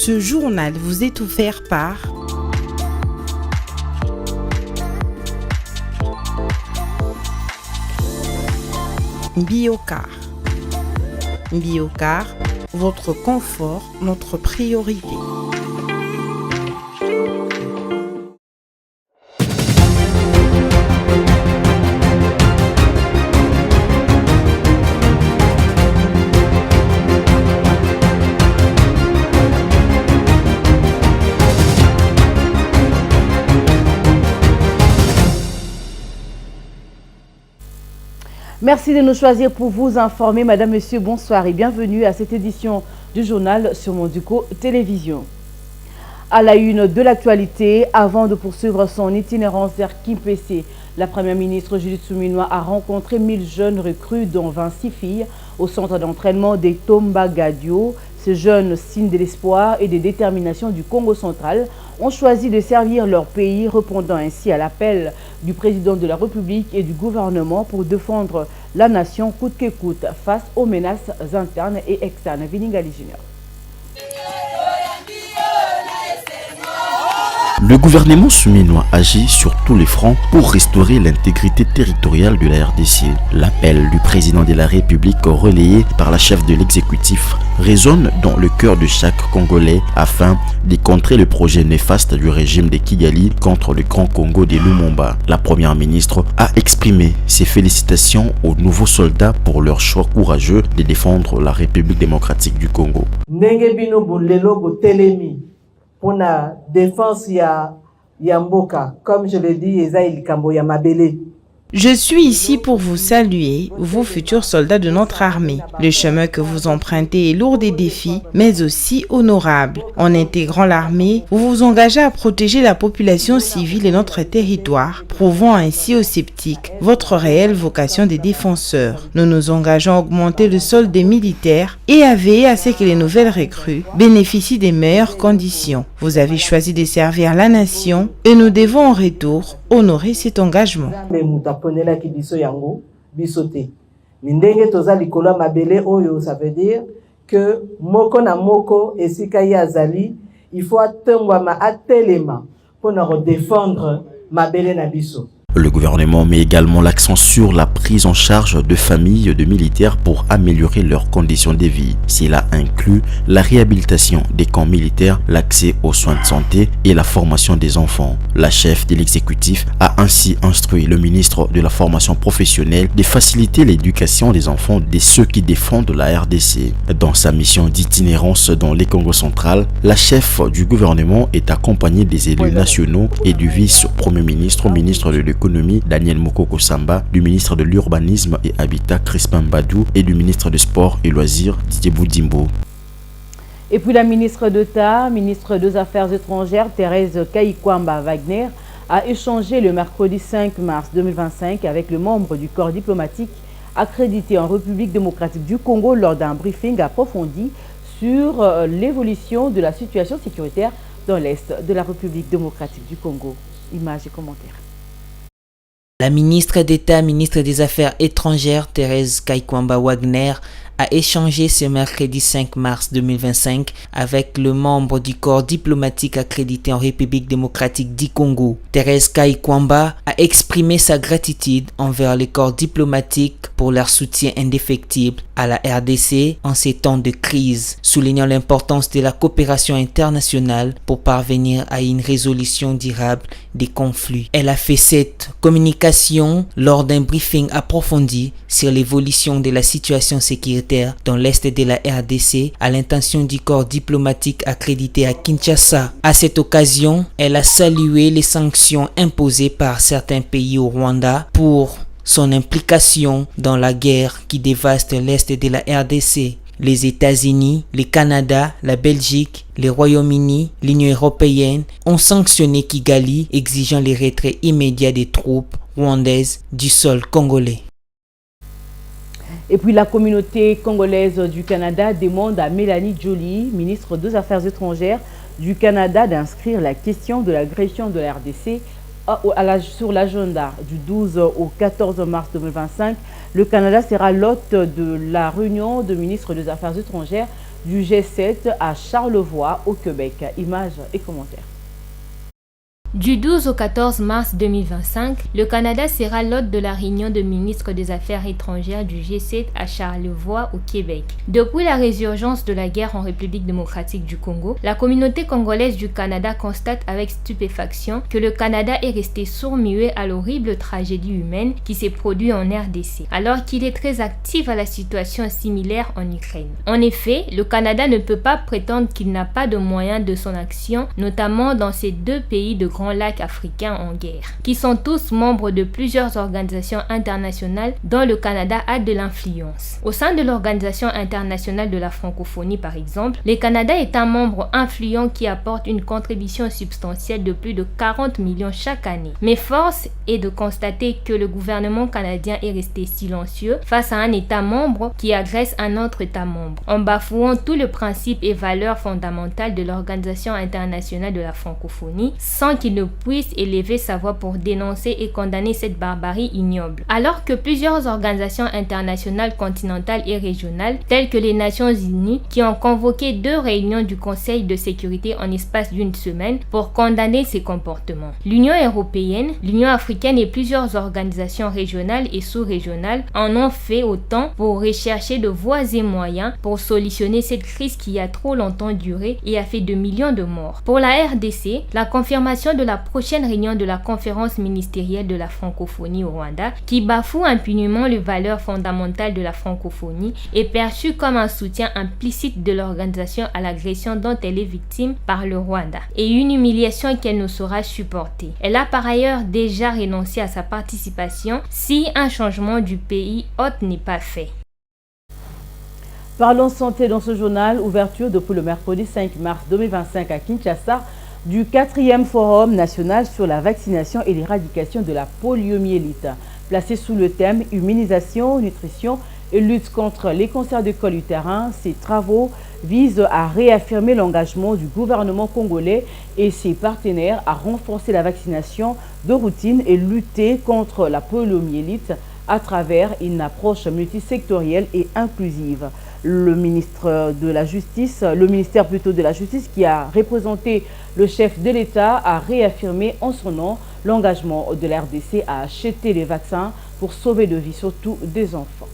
Ce journal vous est offert par Biocar. Biocar, votre confort, notre priorité. Merci de nous choisir pour vous informer. Madame, Monsieur, bonsoir et bienvenue à cette édition du journal sur Monduko Télévision. À la une de l'actualité, avant de poursuivre son itinérance vers Kimpese, la Première ministre Judith Suminwa a rencontré 1000 jeunes recrues, dont 26 filles, au centre d'entraînement des Tomba Gadio. Ces jeunes signes de l'espoir et de détermination du Congo central ont choisi de servir leur pays, répondant ainsi à l'appel du président de la République et du gouvernement pour défendre la nation coûte que coûte face aux menaces internes et externes. Viningali Junior. Le gouvernement suménois agit sur tous les fronts pour restaurer l'intégrité territoriale de la RDC. L'appel du président de la République relayé par la chef de l'exécutif résonne dans le cœur de chaque Congolais afin de contrer le projet néfaste du régime de Kigali contre le Grand Congo de Lumumba. La première ministre a exprimé ses félicitations aux nouveaux soldats pour leur choix courageux de défendre la République démocratique du Congo. Pour la défense ya mboka, comme je le dis, Ezaïl Kambo ya mabele. Je suis ici pour vous saluer, vous futurs soldats de notre armée. Le chemin que vous empruntez est lourd des défis, mais aussi honorable. En intégrant l'armée, vous vous engagez à protéger la population civile et notre territoire, prouvant ainsi aux sceptiques votre réelle vocation des défenseurs. Nous nous engageons à augmenter le solde des militaires et à veiller à ce que les nouvelles recrues bénéficient des meilleures conditions. Vous avez choisi de servir la nation et nous devons en retour honorer cet engagement. Ça veut dire que moko na moko esika yazali, il faut attendre à telema pour nous défendre mabele na biso. Le gouvernement met également l'accent sur la prise en charge de familles de militaires pour améliorer leurs conditions de vie. Cela inclut la réhabilitation des camps militaires, l'accès aux soins de santé et la formation des enfants. La chef de l'exécutif a ainsi instruit le ministre de la formation professionnelle de faciliter l'éducation des enfants de ceux qui défendent la RDC. Dans sa mission d'itinérance dans les Congo central, la chef du gouvernement est accompagnée des élus nationaux et du vice-premier ministre, ministre de l'économie Daniel Mokoko Samba, du ministre de l'Urbanisme et Habitat Crispin Badou et du ministre des Sports et Loisirs Didier Boudimbo. Et puis la ministre d'État, ministre des Affaires étrangères Thérèse Kayikwamba Wagner a échangé le mercredi 5 mars 2025 avec le membre du corps diplomatique accrédité en République démocratique du Congo lors d'un briefing approfondi sur l'évolution de la situation sécuritaire dans l'Est de la République démocratique du Congo. Images et commentaires. La ministre d'État, ministre des Affaires étrangères, Thérèse Kayikwamba Wagner, a échangé ce mercredi 5 mars 2025 avec le membre du corps diplomatique accrédité en République démocratique du Congo. Thérèse Kayikwamba a exprimé sa gratitude envers le corps diplomatique pour leur soutien indéfectible à la RDC en ces temps de crise, soulignant l'importance de la coopération internationale pour parvenir à une résolution durable des conflits. Elle a fait cette communication lors d'un briefing approfondi sur l'évolution de la situation sécuritaire dans l'Est de la RDC à l'intention du corps diplomatique accrédité à Kinshasa. À cette occasion, elle a salué les sanctions imposées par certains pays au Rwanda pour son implication dans la guerre qui dévaste l'Est de la RDC. Les États-Unis, le Canada, la Belgique, le Royaume-Uni, l'Union européenne ont sanctionné Kigali, exigeant le retrait immédiat des troupes rwandaises du sol congolais. Et puis la communauté congolaise du Canada demande à Mélanie Joly, ministre des Affaires étrangères du Canada, d'inscrire la question de l'agression de la RDC sur l'agenda du 12 au 14 mars 2025, le Canada sera l'hôte de la réunion de ministres des Affaires étrangères du G7 à Charlevoix, au Québec. Images et commentaires. Du 12 au 14 mars 2025, le Canada sera l'hôte de la réunion de ministres des Affaires étrangères du G7 à Charlevoix, au Québec. Depuis la résurgence de la guerre en République démocratique du Congo, la communauté congolaise du Canada constate avec stupéfaction que le Canada est resté sourd-muet à l'horrible tragédie humaine qui s'est produite en RDC, alors qu'il est très actif à la situation similaire en Ukraine. En effet, le Canada ne peut pas prétendre qu'il n'a pas de moyens de son action, notamment dans ces deux pays de Grands Lacs africains en guerre, qui sont tous membres de plusieurs organisations internationales dont le Canada a de l'influence. Au sein de l'Organisation internationale de la francophonie, par exemple, le Canada est un membre influent qui apporte une contribution substantielle de plus de 40 millions chaque année. Mais force est de constater que le gouvernement canadien est resté silencieux face à un État membre qui agresse un autre État membre, en bafouant tout le principe et valeurs fondamentales de l'Organisation internationale de la francophonie, sans qu'il ne puisse élever sa voix pour dénoncer et condamner cette barbarie ignoble. Alors que plusieurs organisations internationales continentales et régionales, telles que les Nations Unies, qui ont convoqué 2 réunions du Conseil de sécurité en espace d'une semaine pour condamner ces comportements. L'Union européenne, l'Union africaine et plusieurs organisations régionales et sous-régionales en ont fait autant pour rechercher de voies et moyens pour solutionner cette crise qui a trop longtemps duré et a fait de millions de morts. Pour la RDC, la confirmation de la prochaine réunion de la conférence ministérielle de la francophonie au Rwanda, qui bafoue impunément les valeurs fondamentales de la francophonie, est perçue comme un soutien implicite de l'organisation à l'agression dont elle est victime par le Rwanda, et une humiliation qu'elle ne saura supporter. Elle a par ailleurs déjà renoncé à sa participation si un changement du pays hôte n'est pas fait. Parlons santé dans ce journal. Ouverture depuis le mercredi 5 mars 2025 à Kinshasa du 4e Forum national sur la vaccination et l'éradication de la poliomyélite. Placé sous le thème « Immunisation, nutrition et lutte contre les cancers du col utérin », ces travaux visent à réaffirmer l'engagement du gouvernement congolais et ses partenaires à renforcer la vaccination de routine et lutter contre la poliomyélite à travers une approche multisectorielle et inclusive. Le ministère de la Justice qui a représenté le chef de l'État a réaffirmé en son nom l'engagement de la RDC à acheter les vaccins pour sauver de vie, surtout des enfants.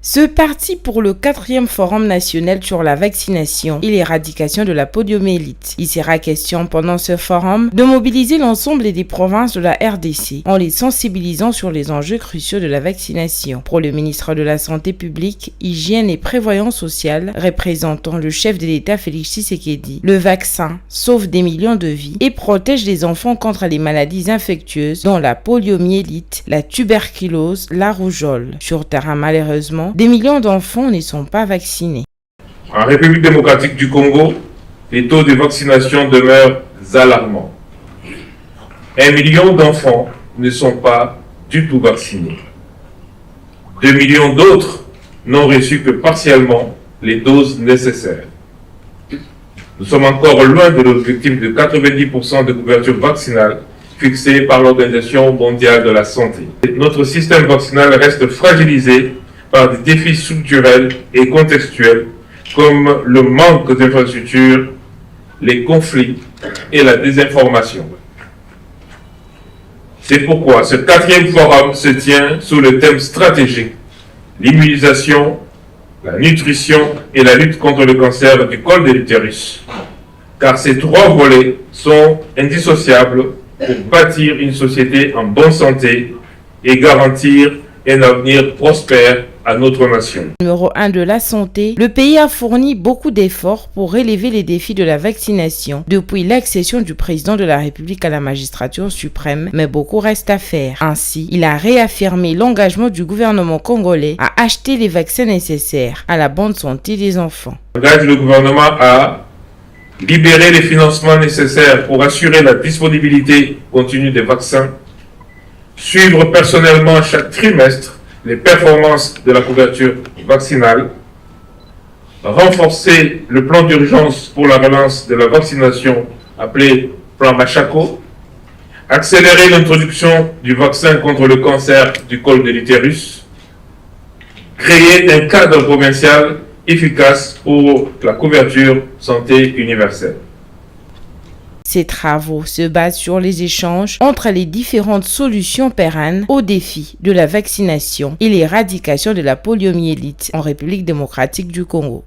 Ce parti pour le 4e Forum national sur la vaccination et l'éradication de la poliomyélite. Il sera question pendant ce forum de mobiliser l'ensemble des provinces de la RDC en les sensibilisant sur les enjeux cruciaux de la vaccination. Pour le ministre de la Santé publique, Hygiène et Prévoyance sociale, représentant le chef de l'État Félix Tshisekedi, le vaccin sauve des millions de vies et protège les enfants contre les maladies infectieuses dont la poliomyélite, la tuberculose, la rougeole. Sur terrain, malheureusement, des millions d'enfants ne sont pas vaccinés. En République démocratique du Congo, les taux de vaccination demeurent alarmants. 1 million d'enfants ne sont pas du tout vaccinés. 2 millions d'autres n'ont reçu que partiellement les doses nécessaires. Nous sommes encore loin de l'objectif de 90% de couverture vaccinale fixé par l'Organisation mondiale de la santé. Notre système vaccinal reste fragilisé par des défis structurels et contextuels comme le manque d'infrastructures, les conflits et la désinformation. C'est pourquoi ce 4e forum se tient sous le thème stratégique « L'immunisation, la nutrition et la lutte contre le cancer du col de l'utérus », car ces 3 volets sont indissociables pour bâtir une société en bonne santé et garantir un avenir prospère à notre nation. Numéro 1 de la santé, le pays a fourni beaucoup d'efforts pour relever les défis de la vaccination depuis l'accession du président de la République à la magistrature suprême, mais beaucoup reste à faire. Ainsi, il a réaffirmé l'engagement du gouvernement congolais à acheter les vaccins nécessaires à la bonne santé des enfants. Engage le gouvernement à libérer les financements nécessaires pour assurer la disponibilité continue des vaccins, suivre personnellement chaque trimestre les performances de la couverture vaccinale, renforcer le plan d'urgence pour la relance de la vaccination appelé plan Machako accélérer l'introduction du vaccin contre le cancer du col de l'utérus, créer un cadre provincial efficace pour la couverture santé universelle. Ces travaux se basent sur les échanges entre les différentes solutions pérennes aux défis de la vaccination et l'éradication de la poliomyélite en République démocratique du Congo.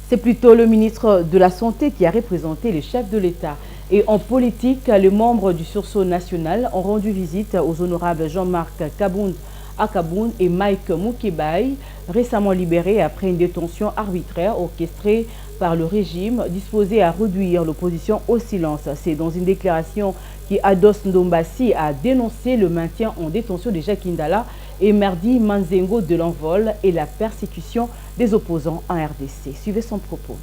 C'est plutôt le ministre de la Santé qui a représenté les chefs de l'État. Et en politique, les membres du sursaut national ont rendu visite aux honorables Jean-Marc Kabound Akaboun et Mike Mukebai, récemment libérés après une détention arbitraire orchestrée par le régime, disposé à réduire l'opposition au silence. C'est dans une déclaration qui Ados Ndombasi a dénoncé le maintien en détention de Jacques Ndala et Merdi Manzengo de l'envol et la persécution des opposants en RDC. Suivez son propos.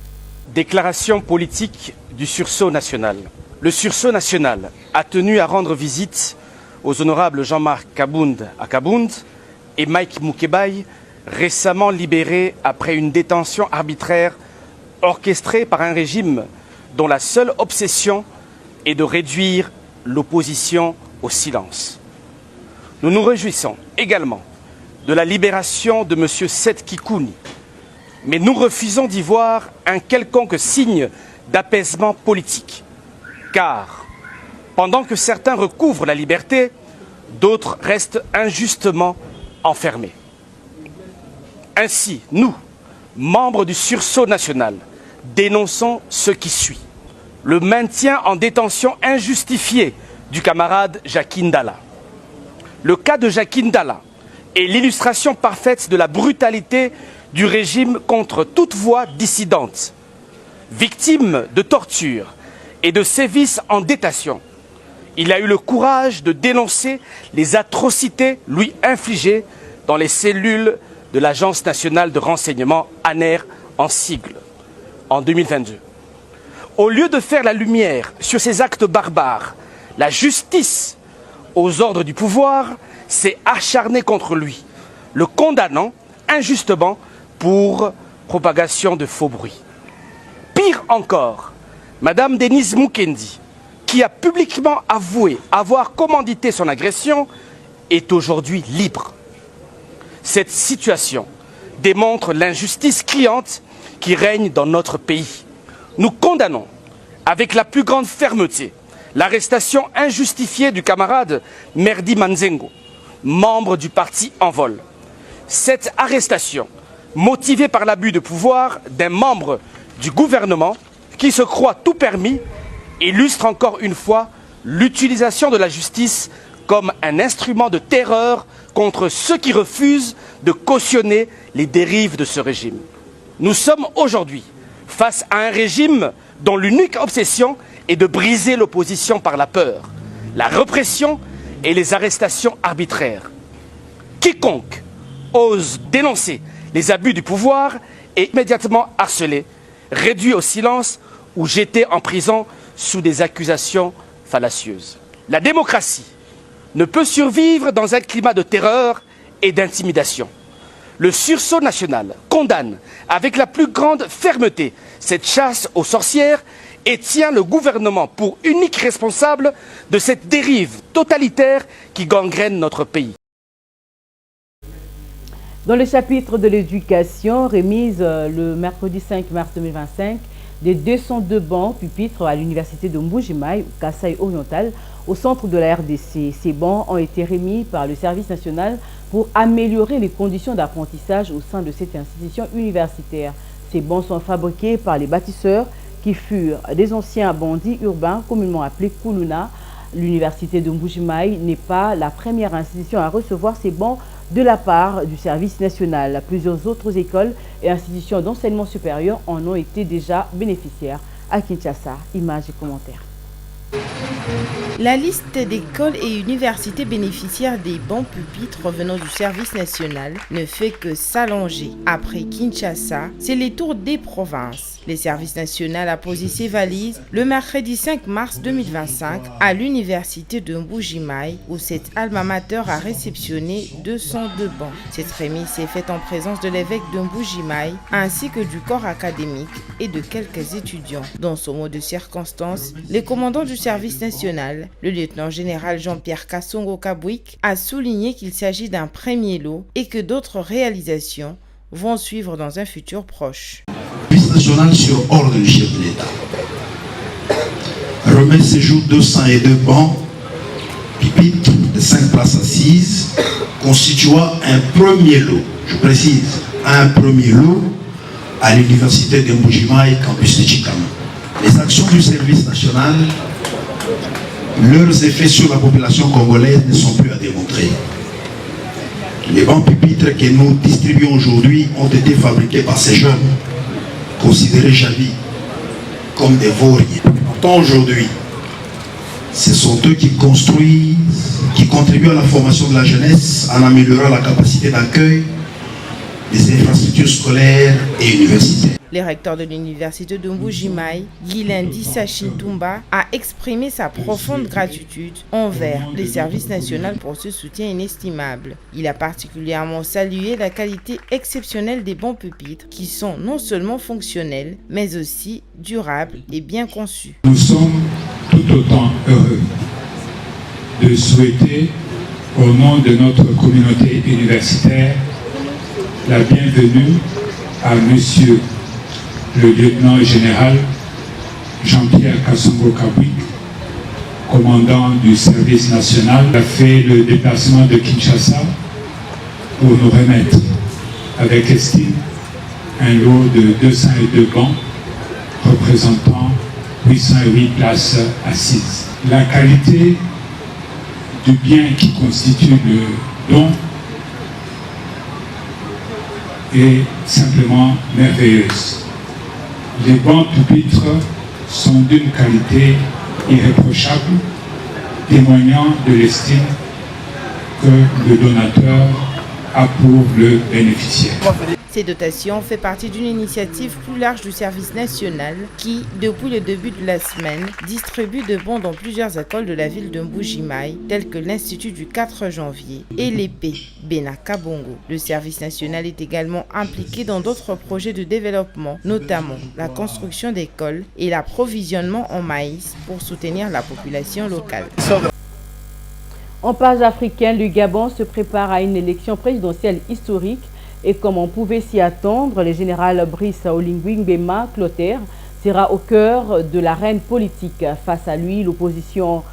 Déclaration politique du sursaut national. Le sursaut national a tenu à rendre visite aux honorables Jean-Marc Kabound Akabound et Mike Mukebai, récemment libérés après une détention arbitraire orchestrée par un régime dont la seule obsession est de réduire l'opposition au silence. Nous nous réjouissons également de la libération de M. Seth Kikouni, mais nous refusons d'y voir un quelconque signe d'apaisement politique, car pendant que certains recouvrent la liberté, d'autres restent injustement enfermés. Ainsi, nous, membres du sursaut national, dénonçons ce qui suit. Le maintien en détention injustifié du camarade Jacques Ndala. Le cas de Jacques Ndala est l'illustration parfaite de la brutalité du régime contre toute voix dissidente. Victime de torture et de sévices en détention, il a eu le courage de dénoncer les atrocités lui infligées dans les cellules de l'Agence nationale de renseignement, ANER en sigle, en 2022. Au lieu de faire la lumière sur ces actes barbares, la justice, aux ordres du pouvoir, s'est acharnée contre lui, le condamnant injustement pour propagation de faux bruits. Pire encore, Madame Denise Mukendi, qui a publiquement avoué avoir commandité son agression, est aujourd'hui libre. Cette situation démontre l'injustice criante qui règne dans notre pays. Nous condamnons avec la plus grande fermeté l'arrestation injustifiée du camarade Merdi Manzengo, membre du parti Envol. Cette arrestation, motivée par l'abus de pouvoir d'un membre du gouvernement qui se croit tout permis, illustre encore une fois l'utilisation de la justice comme un instrument de terreur contre ceux qui refusent de cautionner les dérives de ce régime. Nous sommes aujourd'hui face à un régime dont l'unique obsession est de briser l'opposition par la peur, la répression et les arrestations arbitraires. Quiconque ose dénoncer les abus du pouvoir est immédiatement harcelé, réduit au silence ou jeté en prison sous des accusations fallacieuses. La démocratie ne peut survivre dans un climat de terreur et d'intimidation. Le sursaut national condamne avec la plus grande fermeté cette chasse aux sorcières et tient le gouvernement pour unique responsable de cette dérive totalitaire qui gangrène notre pays. Dans le chapitre de l'éducation, remise le mercredi 5 mars 2025, des 202 bancs pupitres à l'université de Mbuji-Mayi, Kasaï oriental, au centre de la RDC. Ces bancs ont été remis par le service national pour améliorer les conditions d'apprentissage au sein de cette institution universitaire. Ces bancs sont fabriqués par les bâtisseurs qui furent des anciens bandits urbains communément appelés Kuluna. L'université de Mbuji-Mayi n'est pas la première institution à recevoir ces bancs de la part du service national. Plusieurs autres écoles et institutions d'enseignement supérieur en ont été déjà bénéficiaires. À Kinshasa, images et commentaires. La liste d'écoles et universités bénéficiaires des bancs pupitres venant du service national ne fait que s'allonger. Après Kinshasa, c'est les tours des provinces. Le service national a posé ses valises le mercredi 5 mars 2025 à l'université de Mbuji-Mayi où cet alma mater a réceptionné 202 bancs. Cette remise s'est faite en présence de l'évêque de Mbuji-Mayi ainsi que du corps académique et de quelques étudiants. Dans ce mot de circonstance, le commandant du service national nationale, le lieutenant-général Jean-Pierre Kassongo Kabouik a souligné qu'il s'agit d'un premier lot et que d'autres réalisations vont suivre dans un futur proche. Le service national sur ordre du chef de l'État remet ces jours 202 bancs, pupitres de 5 places assises, constituant un premier lot, je précise, un premier lot à l'université de Mbujimaï, campus de Chikama. Les actions du service national, leurs effets sur la population congolaise ne sont plus à démontrer. Les bancs pupitres que nous distribuons aujourd'hui ont été fabriqués par ces jeunes, considérés jadis comme des vauriens. Pourtant aujourd'hui, ce sont eux qui construisent, qui contribuent à la formation de la jeunesse en améliorant la capacité d'accueil des infrastructures scolaires et universitaires. Le recteur de l'université de Mbujimaï, Guilendi Sachintumba, a exprimé sa profonde gratitude envers les services nationaux pour ce soutien inestimable. Il a particulièrement salué la qualité exceptionnelle des bons pupitres qui sont non seulement fonctionnels, mais aussi durables et bien conçus. Nous sommes tout autant heureux de souhaiter, au nom de notre communauté universitaire, la bienvenue à Monsieur le lieutenant-général Jean-Pierre Kassongo Kabouik, commandant du service national, a fait le déplacement de Kinshasa pour nous remettre avec estime un lot de 202 bancs représentant 808 places assises. La qualité du bien qui constitue le don est simplement merveilleuse. Les bancs pupitres sont d'une qualité irréprochable, témoignant de l'estime que le donateur a pour le bénéficiaire. Ces dotations font partie d'une initiative plus large du service national qui, depuis le début de la semaine, distribue de bons dans plusieurs écoles de la ville de Mbujimaï, telles que l'Institut du 4 janvier et l'épée Benaka Bongo. Le service national est également impliqué dans d'autres projets de développement, notamment la construction d'écoles et l'approvisionnement en maïs pour soutenir la population locale. En page africaine, le Gabon se prépare à une élection présidentielle historique. Et comme on pouvait s'y attendre, le général Brice Oligui Nguema Clotaire sera au cœur de l'arène politique. Face à lui, l'opposition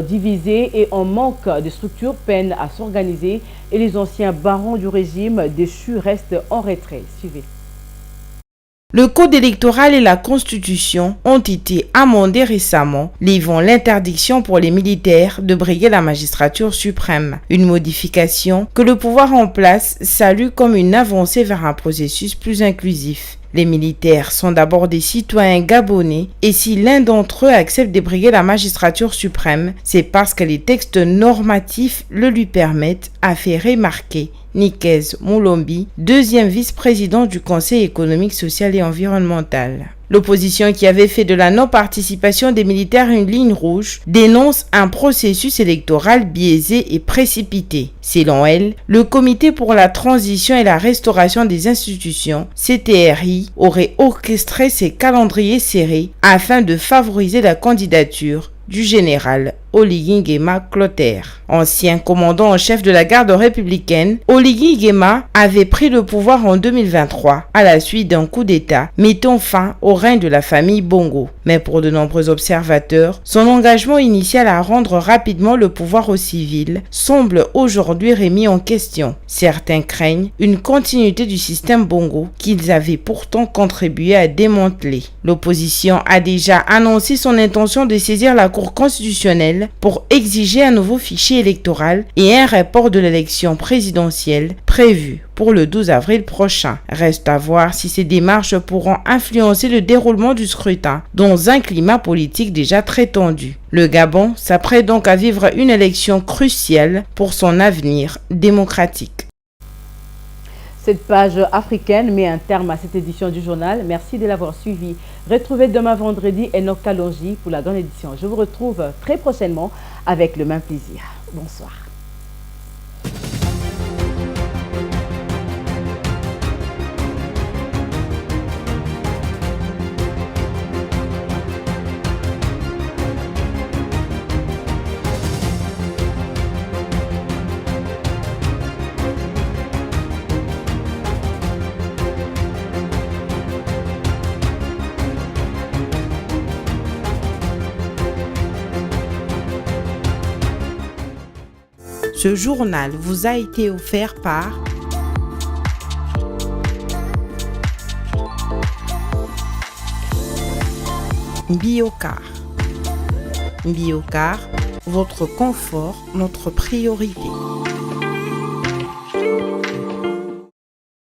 divisée et en manque de structure peine à s'organiser et les anciens barons du régime déchus restent en retrait. Suivez. Le code électoral et la constitution ont été amendés récemment, livrant l'interdiction pour les militaires de briguer la magistrature suprême. Une modification que le pouvoir en place salue comme une avancée vers un processus plus inclusif. Les militaires sont d'abord des citoyens gabonais et si l'un d'entre eux accepte de briguer la magistrature suprême, c'est parce que les textes normatifs le lui permettent, a fait remarquer Nikez Moulombi, deuxième vice-président du Conseil économique, social et environnemental. L'opposition, qui avait fait de la non-participation des militaires une ligne rouge, dénonce un processus électoral biaisé et précipité. Selon elle, le Comité pour la transition et la restauration des institutions, CTRI, aurait orchestré ces calendriers serrés afin de favoriser la candidature du général Oligui Nguema Clotaire. Ancien commandant en chef de la garde républicaine, Oligui Nguema avait pris le pouvoir en 2023 à la suite d'un coup d'État mettant fin au règne de la famille Bongo. Mais pour de nombreux observateurs, son engagement initial à rendre rapidement le pouvoir aux civils semble aujourd'hui remis en question. Certains craignent une continuité du système Bongo qu'ils avaient pourtant contribué à démanteler. L'opposition a déjà annoncé son intention de saisir la Cour constitutionnelle pour exiger un nouveau fichier électoral et un report de l'élection présidentielle prévue pour le 12 avril prochain. Reste à voir si ces démarches pourront influencer le déroulement du scrutin dans un climat politique déjà très tendu. Le Gabon s'apprête donc à vivre une élection cruciale pour son avenir démocratique. Cette page africaine met un terme à cette édition du journal. Merci de l'avoir suivi. Retrouvez demain vendredi Enoch Kalonji pour la grande édition. Je vous retrouve très prochainement avec le même plaisir. Bonsoir. Ce journal vous a été offert par Biocar. Biocar, votre confort, notre priorité.